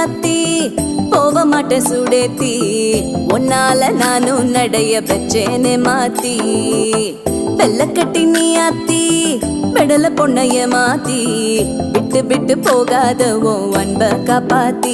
ராசாத்தி போக மாட்ட சுடேத்தி உன்னால நானும் நடைய வச்சேனே மாத்தி வெள்ள கட்டி நீ ஆத்தி பெடல பொண்ணைய மாத்தி விட்டு விட்டு போகாத உன் அன்ப காப்பாத்தி